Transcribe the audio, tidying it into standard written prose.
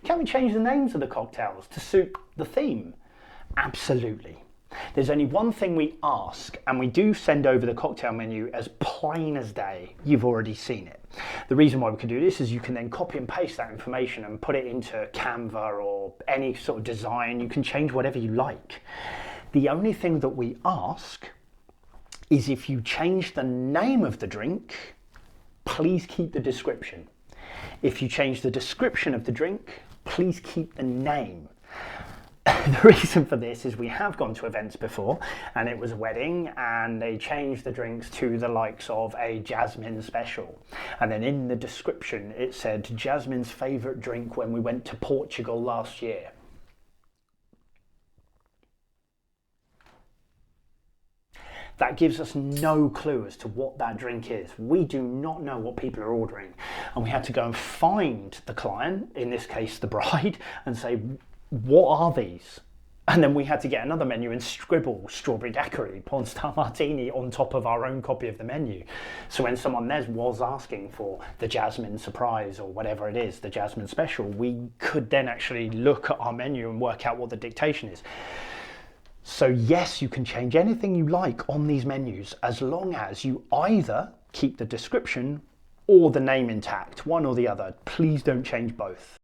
Can we change the names of the cocktails to suit the theme? Absolutely. There's only one thing we ask, and we do send over the cocktail menu as plain as day. You've already seen it. The reason why we can do this is you can then copy and paste that information and put it into Canva or any sort of design. You can change whatever you like. The only thing that we ask is if you change the name of the drink, please keep the description. If you change the description of the drink, please keep the name. The reason for this is we have gone to events before and it was a wedding and they changed the drinks to the likes of a jasmine special, and then in the description it said Jasmine's favourite drink when we went to Portugal last year. That gives us no clue as to what that drink is. We do not know what people are ordering, and we had to go and find the client, in this case the bride, and say, what are these? And then we had to get another menu and scribble strawberry daiquiri, porn star martini on top of our own copy of the menu. So when someone there was asking for the jasmine surprise or whatever it is, the jasmine special, we could then actually look at our menu and work out what the dictation is. So yes, you can change anything you like on these menus as long as you either keep the description or the name intact, one or the other. Please don't change both.